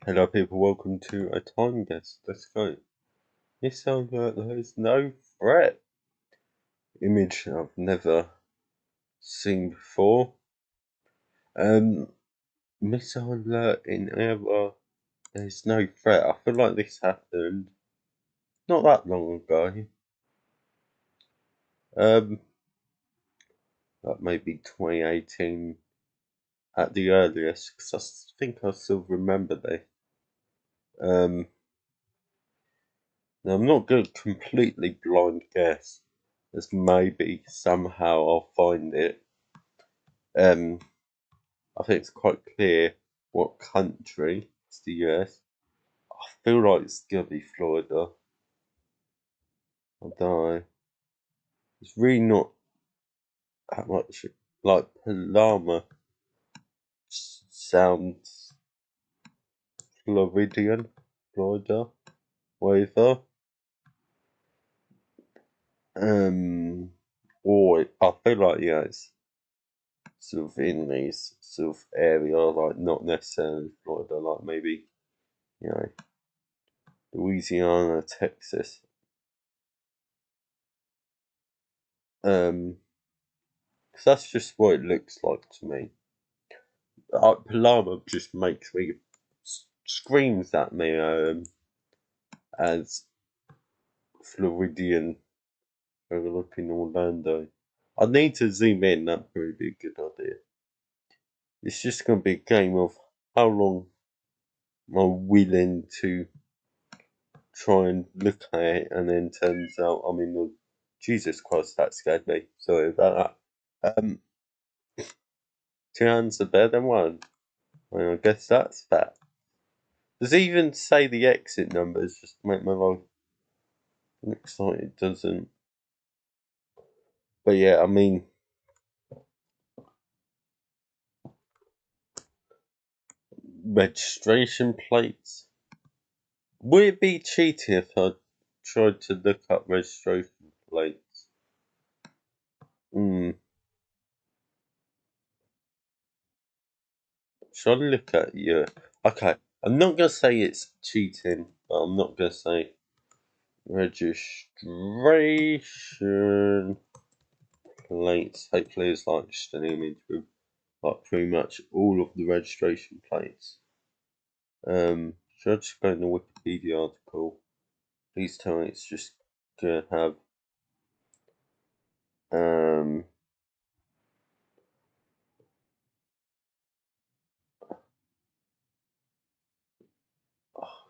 Hello people, welcome to a time guess. Let's go. Missile alert, there is no threat. Image I've never seen before. Missile alert in error, there's no threat. I feel like this happened not that long ago. Like maybe 2018 at the earliest, because I think I still remember this. Now I'm not going to completely blind guess, as maybe somehow I'll find it. I think it's quite clear what country. It's the US. I feel like it's gonna be Florida. I don't know. It's really not that much like Palama sounds Floridian, Florida, whatever. Or I feel like it's sort of in these sort of area, like not necessarily Florida, like maybe you know Louisiana, Texas. Because that's just what it looks like to me. Palama just makes me screams at me as Floridian overlooking Orlando. I need to zoom in. That would be a good idea. It's just going to be a game of how long am I willing to try and look at it, and then turns out I'm in the Jesus Christ, that scared me. Sorry about that. Two hands are better than one. Well, I guess that's that. Does it even say the exit numbers just to make my life? Looks like it doesn't. But yeah, I mean, registration plates. Would it be cheating if I tried to look up registration plates? Should I look at you? Okay, I'm not gonna say it's cheating, but I'm not gonna say registration plates. Hopefully, it's like just an image with like pretty much all of the registration plates. Should I just go in the Wikipedia article? Please tell me it's just gonna have oh,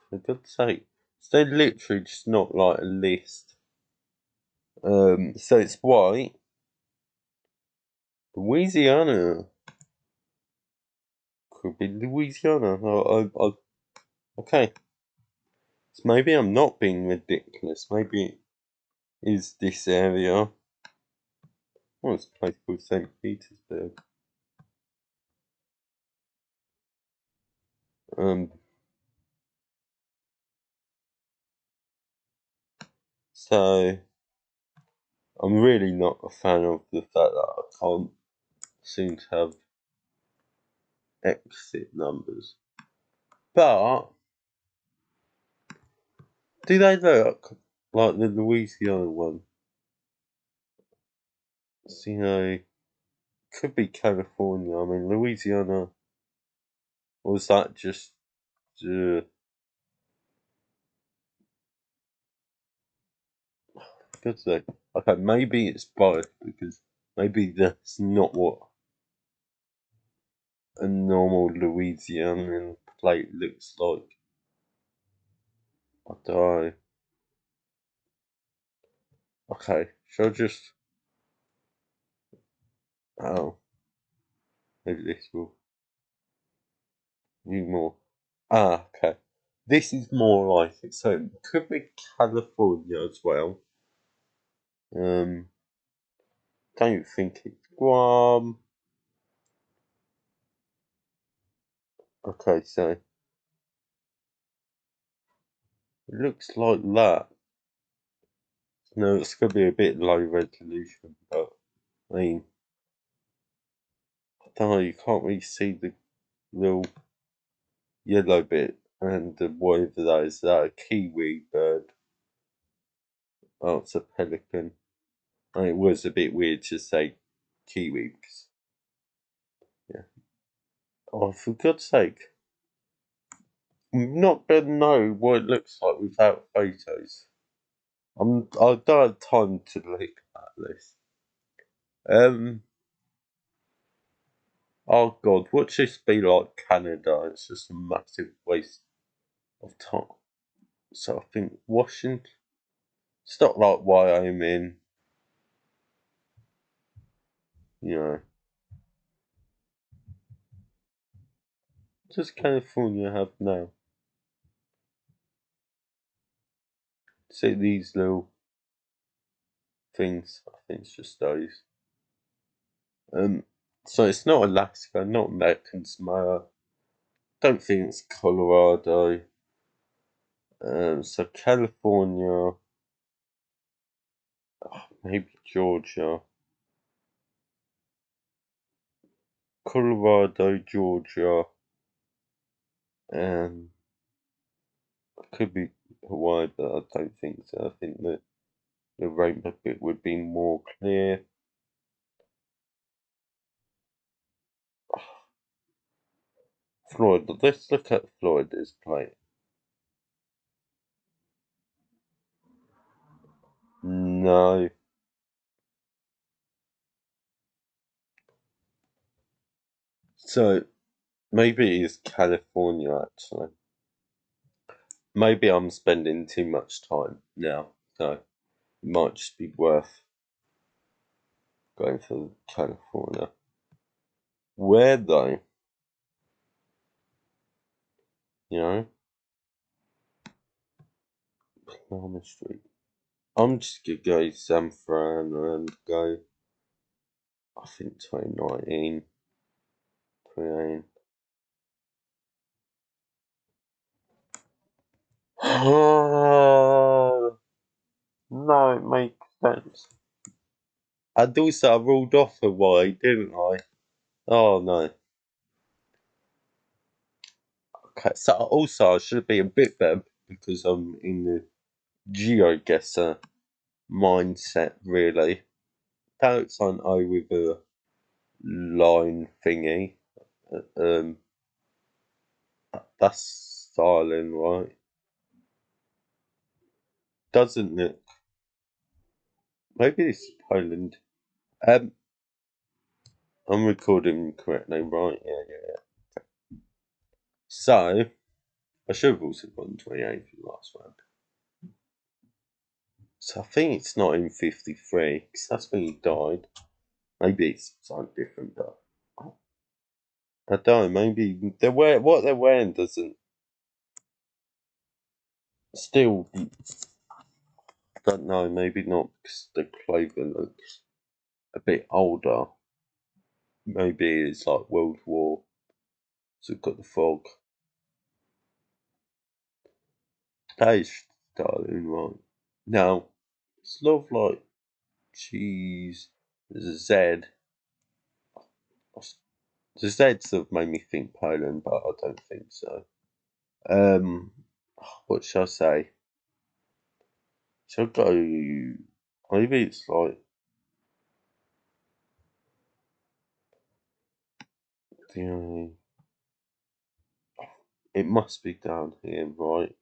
for God's sake. So they're literally just not like a list. So it's white. Louisiana. Could be Louisiana. Okay. So maybe I'm not being ridiculous. Maybe it is this area. Oh, it's a place called St. Petersburg. So I'm really not a fan of the fact that I can't seem to have exit numbers. But do they look like the Louisiana one? So, could be California. I mean, Louisiana. Or was that just? Good say. Okay, maybe it's both because maybe that's not what a normal Louisianian plate looks like. I don't know. Okay, shall I just? Oh, maybe this will be more. Ah, okay. This is more like it. So it could be California as well. Don't think it's Guam. Okay, so it looks like that. No, it's gonna be a bit low resolution, but I mean, I don't know. You can't really see the little yellow bit and whatever that is. That a kiwi bird? Oh, it's a pelican. And it was a bit weird to say kiwi. Yeah. Oh, for God's sake. I'm not going to know what it looks like without photos. I don't have time to look at this. Oh God, watch this be like Canada. It's just a massive waste of time. So I think Washington. It's not like Wyoming. You know. What does California have now? See these little things. I think it's just those. So it's not Alaska, not American Samoa. Don't think it's Colorado. So California, maybe Georgia, Colorado, Georgia, and it could be Hawaii, but I don't think so. I think that the rainbow bit would be more clear. Florida. Let's look at Florida's plate. No. So maybe it is California actually. Maybe I'm spending too much time now, so it might just be worth going for California. Where though? You know? Palmer Street. I'm just gonna go San Fran and go, I think 2019, 2018. Oh, no, it makes sense. And also I ruled off Hawaii, didn't I? Oh no. Okay, so also I should be a bit better because I'm in the GeoGuessr mindset really. That's on O with a line thingy. Um, that's styling, right? Doesn't it? Maybe it's Poland. Um, I'm recording correctly, right? Yeah. So I should have also gone 28 for the last round. So I think it's 1953 because that's when he died. Maybe it's something different, but I don't know. Maybe what they're wearing doesn't still. Don't know. Maybe not because the clothing looks a bit older. Maybe it's like World War. So we've got the fog. That is darling, right? Now it's love like cheese. There's a Z. The Z's have made me think Poland, but I don't think so. Um, what shall I say? Shall I go? Maybe it's like you know, it must be down here, right?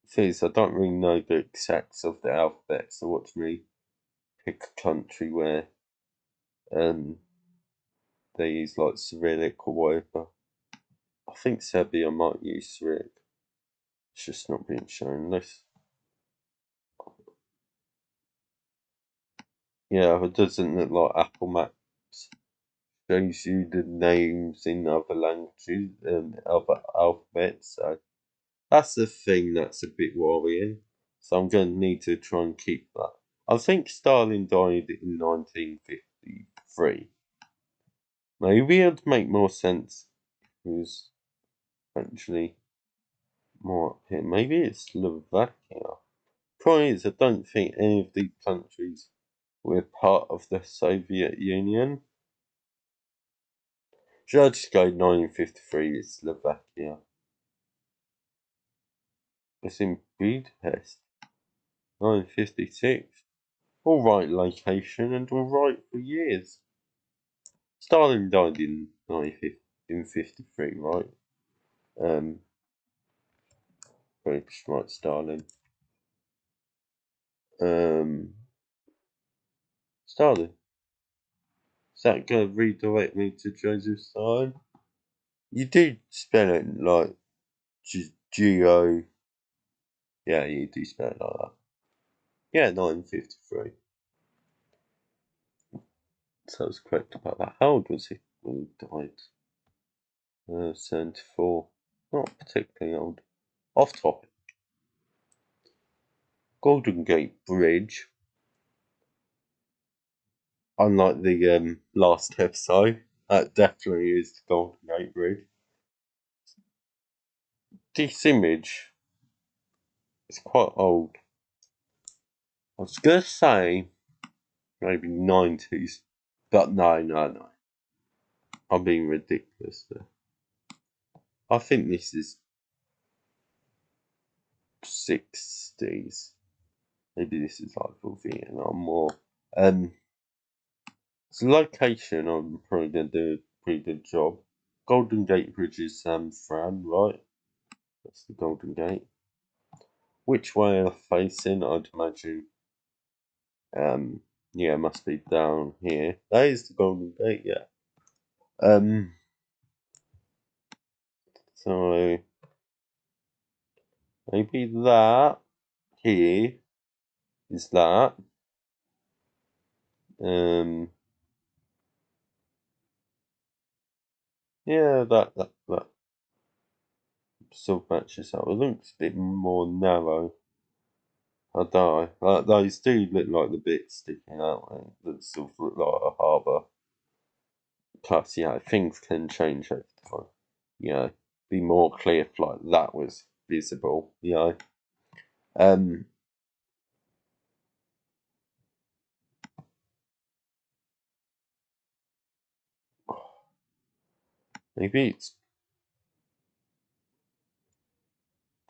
Thing is, I don't really know the exacts of the alphabet, so watch me pick a country where um they use like Cyrillic or whatever. I think Serbia might use Cyrillic. It's just not being shown. Yeah, it doesn't look like Apple Maps shows you the names in other languages and other alphabets. So that's the thing that's a bit worrying. So I'm going to need to try and keep that. I think Stalin died in 1953. Maybe it'd make more sense if it was actually more up here. Maybe it's Slovakia. Problem is, I don't think any of these countries were part of the Soviet Union. Should I just go 1953 is Slovakia? It's in Budapest. 1956. Alright location and alright for years. Stalin died in 1953, right? Probably just write Stalin. Stalin. Is that going to redirect me to Joseph Stalin? You do spell it like G-O. Yeah, you do spell it like that. Yeah, 1953. So I was correct about that. How old was he when he died? 74. Not particularly old. Off topic. Golden Gate Bridge. Unlike the last episode, that definitely is the Golden Gate Bridge. This image is quite old. I was going to say maybe 90s, but no. I'm being ridiculous there. I think this is 60s. Maybe this is like for Vietnam or it's a location. I'm probably gonna do a pretty good job. Golden Gate Bridge is Fran, right? That's the Golden Gate. Which way are they facing? I'd imagine. Yeah, it must be down here. That is the Golden Gate, yeah. So maybe that here is that. Yeah, that sort of matches up. It looks a bit more narrow. I die. Those do look like the bits sticking out that sort of look like a harbour. Plus, things can change over time. Be more clear if like that was visible. Maybe it's.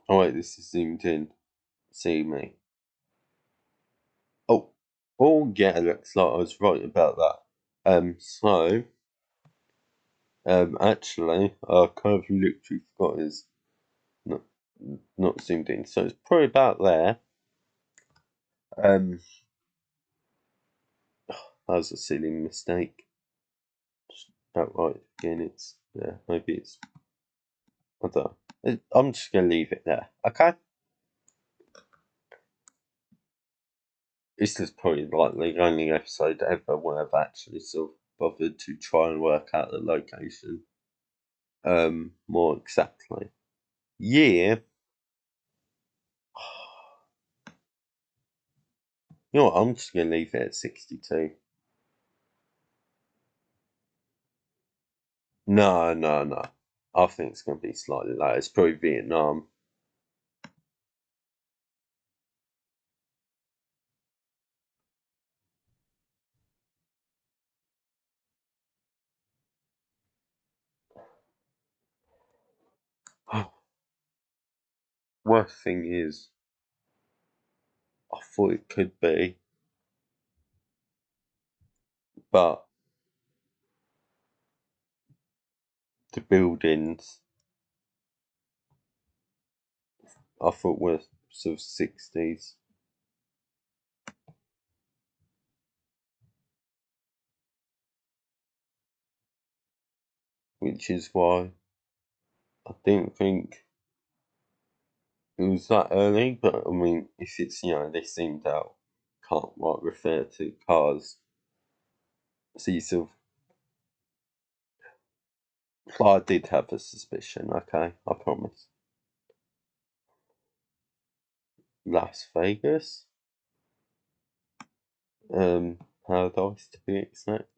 Oh wait, this is zoomed in. See me. Oh, yeah. Looks like I was right about that. Actually, I kind of literally forgot is not zoomed in, so it's probably about there. That was a silly mistake. Just about right again. It's maybe it's. I don't know. I'm just gonna leave it there. Okay. This is probably like the only episode ever where I've actually sort of bothered to try and work out the location. More exactly. Year. You know what? I'm just gonna leave it at 62. No. I think it's gonna be slightly lower. It's probably Vietnam. Worst thing is, I thought it could be, but the buildings I thought were sort of 60s. Which is why I didn't think it was that early, but I mean, if it's, they seemed out, can't refer to cars. So you sort of, I did have a suspicion, okay, I promise. Las Vegas? Paradise to be exact.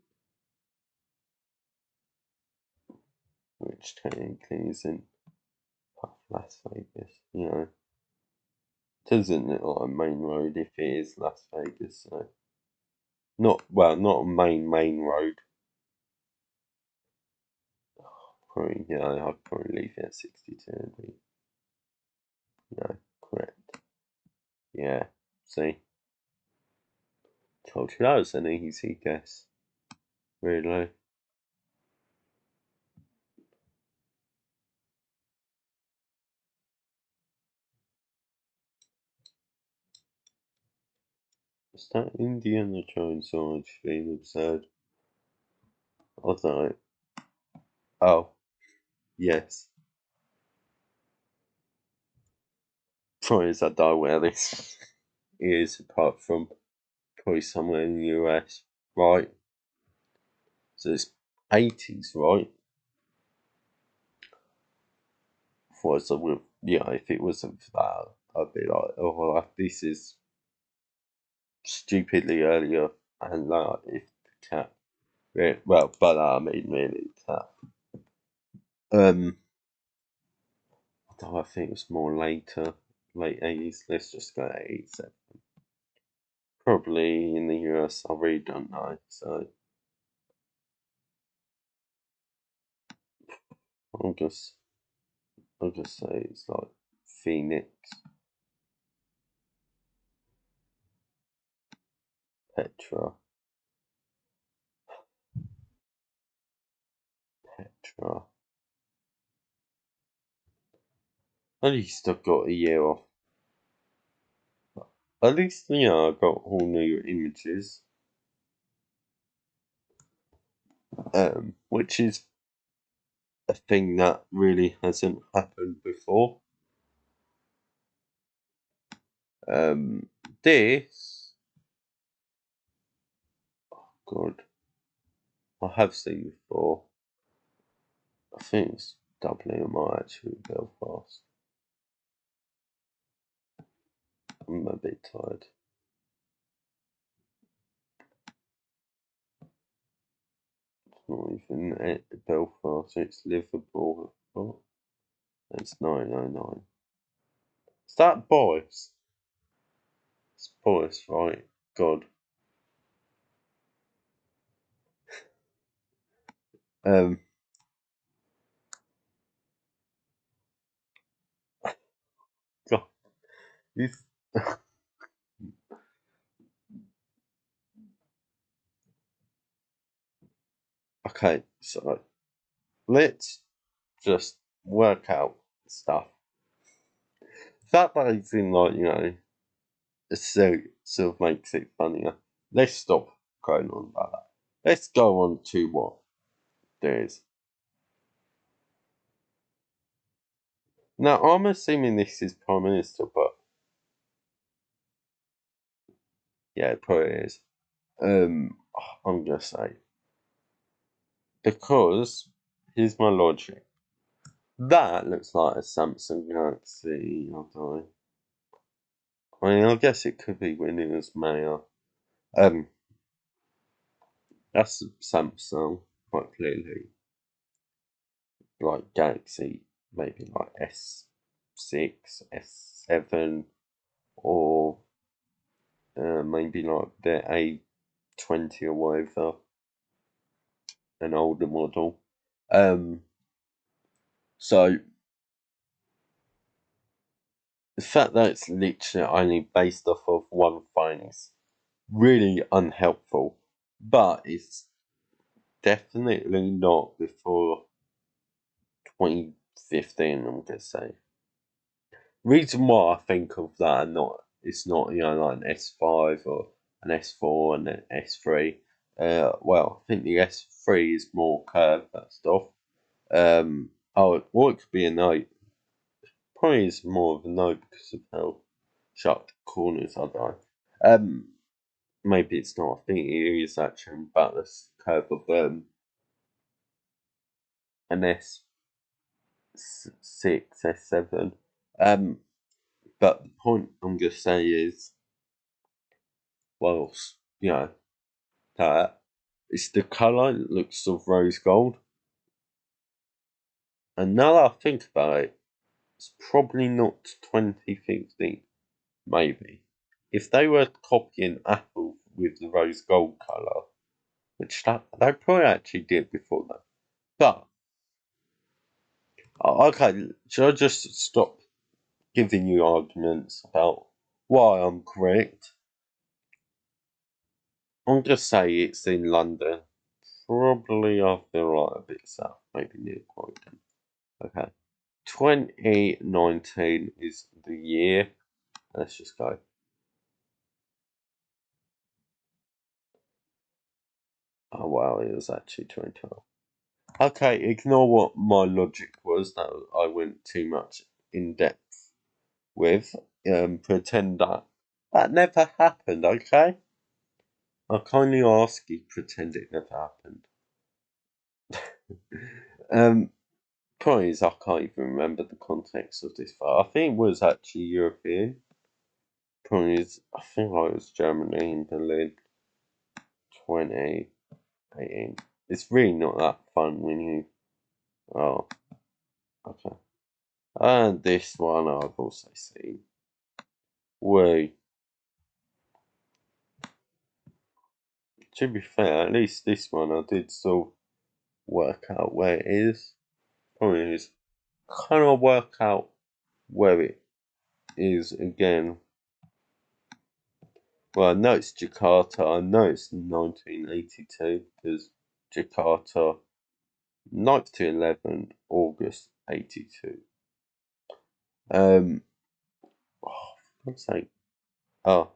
Which technically isn't Las Vegas, Doesn't look like a main road if it is Las Vegas, so. Not a main road. Probably, I'd probably leave it at 62 and be, correct. Yeah, see? Told you that was an easy guess. Really. Is that Indiana Jones orange being absurd? I don't know. Oh, yes. Probably as I die where this is, apart from probably somewhere in the US, right? So it's 80s, right? For with, if it wasn't for that, I'd be like, oh, this is stupidly earlier, and if the cat, well, but I mean, really, cat. I think it was more later, late 80s. Let's just go 87. Probably in the US, I really don't know. So I'll just, say it's like Phoenix, Petra. At least I've got a year off. At least, I got all new images. Which is a thing that really hasn't happened before. This, oh God, I have seen before. I think it's doubling my actual Belfast. I'm a bit tired. It's not even at Belfast, it's Liverpool. Oh, it's 909. Is that Boris? It's Boris, right? God. Um, God. This, okay, so let's just work out stuff. That is in so sort of makes it funnier. Let's stop going on about that. Let's go on to what there is. Now I'm assuming this is Prime Minister, but yeah, it probably is. I'm gonna say because here's my logic. That looks like a Samsung Galaxy. I don't know. I mean, I guess it could be when it was mayor. That's Samsung, quite clearly. Like Galaxy, maybe like S6, S7, or maybe like the A20 or whatever, an older model. So the fact that it's literally only based off of one phone is really unhelpful, but it's definitely not before 2015, I'm gonna say. Reason why I think of that and not it's not like an S5 or an S4 and an S3. Well, I think the S3 is more curved that stuff. Or it could be a Note. Probably is more of a Note because of how sharp the corners are. Though. Maybe it's not. I think it is actually about the curve of an S6, S7. But the point I'm gonna say is, well, that it's the colour. It looks sort of rose gold. And now that I think about it, it's probably not 2015. Maybe if they were copying Apple with the rose gold colour, which they probably actually did before that, but Okay, should I just stop giving you arguments about why I'm correct? I'm just say it's in London. Probably I feel like a bit south, maybe near Croydon. Okay. 2019 is the year. Let's just go. Oh wow, it was actually 2012. Okay, ignore what my logic was that I went too much in depth with. Pretend that never happened, okay? I kindly ask you pretend it never happened. Point is, I can't even remember the context of this file. I think it was actually European. Point is, I think I was Germany in Berlin 2018. It's really not that fun when you. Oh, okay. And this one I've also seen. Wait, to be fair, at least this one I did still work out where it is. Point is, kind of work out where it is again. Well, I know it's Jakarta. I know it's 1982 because Jakarta, 9th to 11th August 82. Oh, for God's sake. Oh,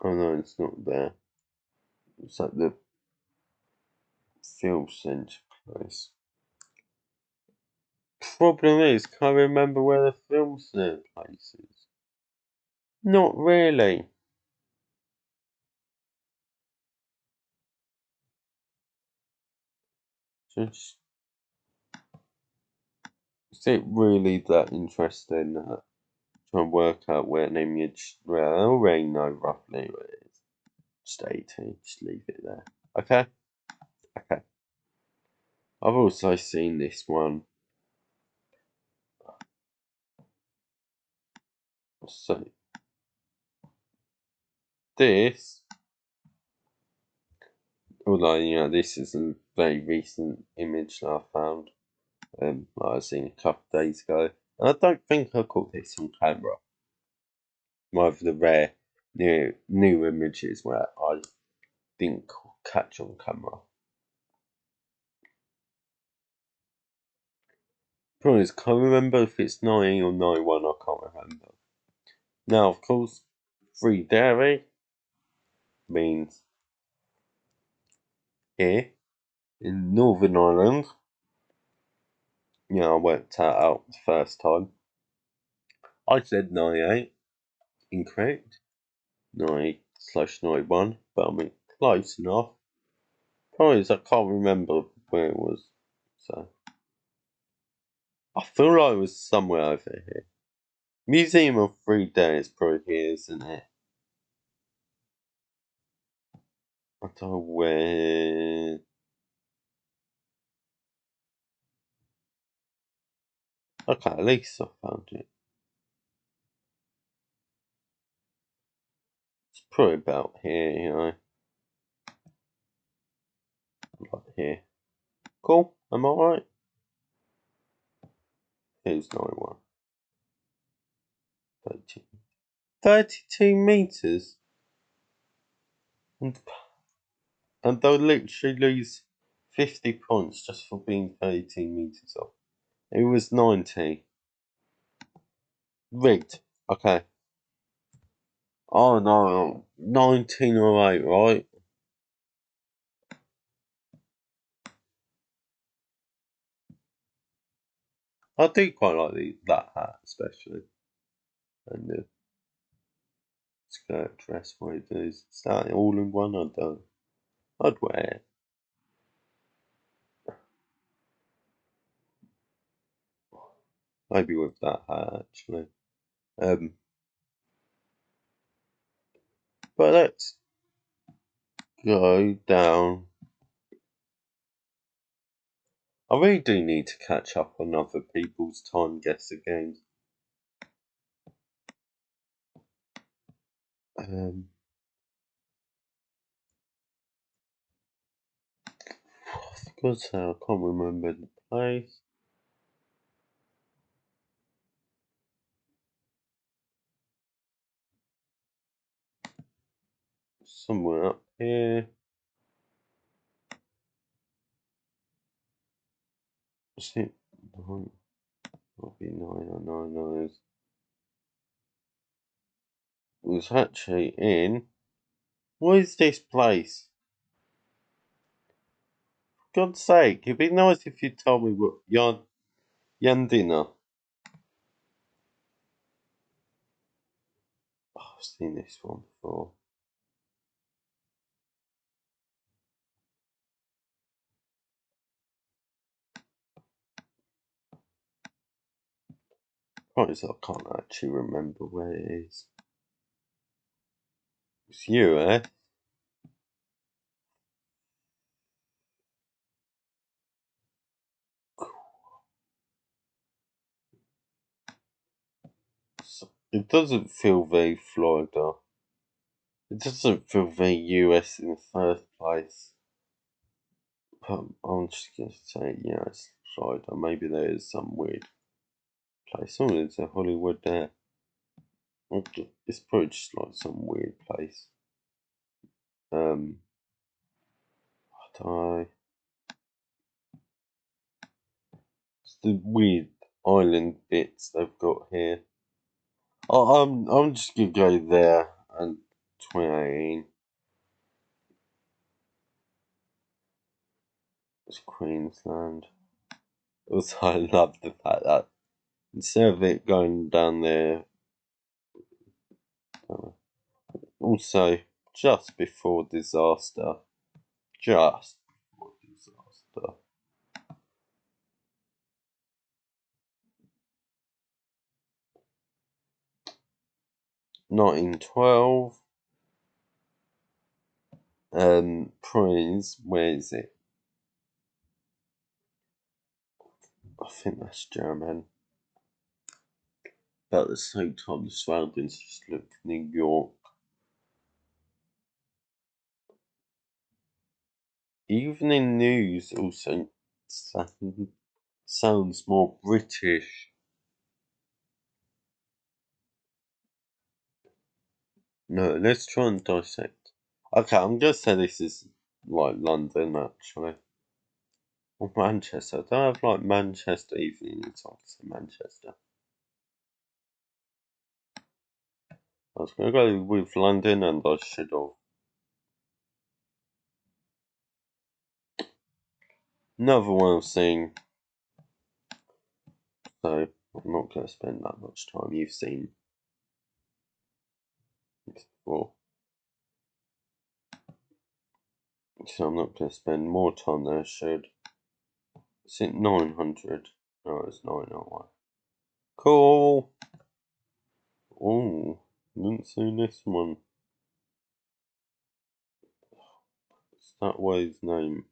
oh no, it's not there. It's like the film centre place. Problem is, can't remember where the film centre place is. Not really. Just, is it really that interesting? Try and work out where an image. Well, I already know roughly where it is. Just 18. Just leave it there. Okay. Okay. I've also seen this one. So this, although this is a very recent image that I found. I've seen a couple of days ago. And I don't think I caught this on camera. One of the rare new images where I didn't catch on camera. Problem is, can't remember if it's 9 or 9-1, I can't remember. Now, of course, free dairy means here in Northern Ireland. I worked that out the first time. I said 98, incorrect. 9/91, but I mean close enough. Problem is, I can't remember where it was. So I feel like it was somewhere over here. Museum of Free Day is probably here, isn't it? I don't know where. Okay, at least I found it. It's probably about here, like here. Cool, am I right? Here's 91. 32. 32 metres? And, and they'll literally lose 50 points just for being 32 metres off. It was 90. Rigged. Okay. Oh no, 1908, right? I do quite like that hat, especially. And the skirt dress, what it is. Is that all in one? I don't. I'd wear it. Maybe with that hat, actually. Um, but let's go down. I really do need to catch up on other people's time guesser games. Um, God, so I can't remember the place. Somewhere up here. Is it? No, might be 999. It was actually in. What is this place? For God's sake, it'd be nice if you told me what your dinner. Oh, I've seen this one before. Right, so I can't actually remember where it is. It's you, eh? It doesn't feel very Florida. It doesn't feel very US in the first place. But I'm just gonna say, yeah, it's Florida. Maybe there is some weird place. Oh, there's a Hollywood there. It's probably just like some weird place. I don't know. It's the weird island bits they've got here. I'm just gonna go there and 2018. It's Queensland. Also, I love the fact that instead of it going down there, also just before disaster, just before disaster. 1912. Prince, where is it? I think that's German. But at the same time, the surroundings just look New York. Evening News also sounds more British. No, let's try and dissect. Okay, I'm gonna say this is like London actually. Or Manchester. I don't have like Manchester Evening News, so I can say Manchester. I was gonna go with London and I should have. Another one I've seen. So I'm not gonna spend that much time. You've seen this before. So I'm not gonna spend more time than I should. Is it 900? No, it's 901. Cool. Oh, didn't see this one. Is that way's name?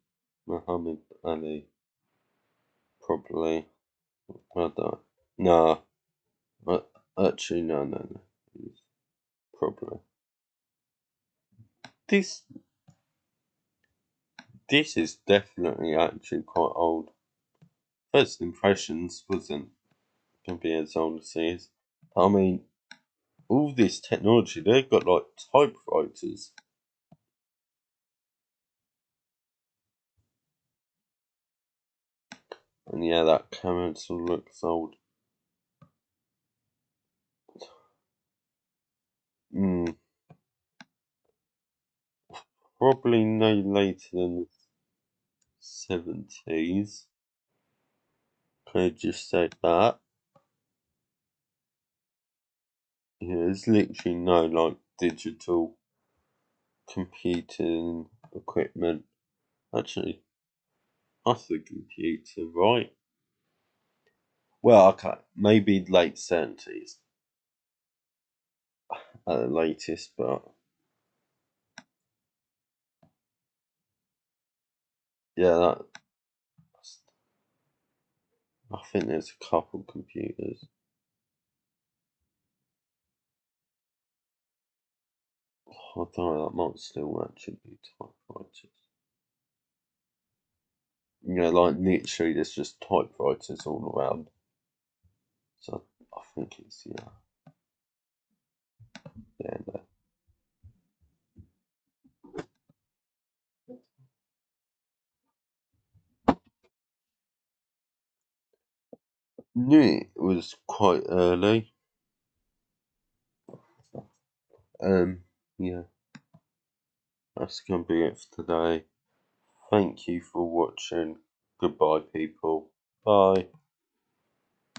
Muhammad Ali. Probably. I don't. Nah. Actually, no. Probably. This this is definitely actually quite old. First Impressions wasn't gonna be as old as it is. I mean, all this technology, they've got like typewriters. And yeah, that camera still looks old. Probably no later than the 70s. Can I just say that? Yeah, there's literally no like digital computing equipment. Actually, that's a computer, right? Well, okay, maybe late 70s at the latest, but yeah, I think there's a couple computers. I don't know, that might still actually be typewriters. like literally there's just typewriters all around. So I think it's no. Knew it was quite early. Yeah, that's gonna be it for today. Thank you for watching. Goodbye, people. Bye.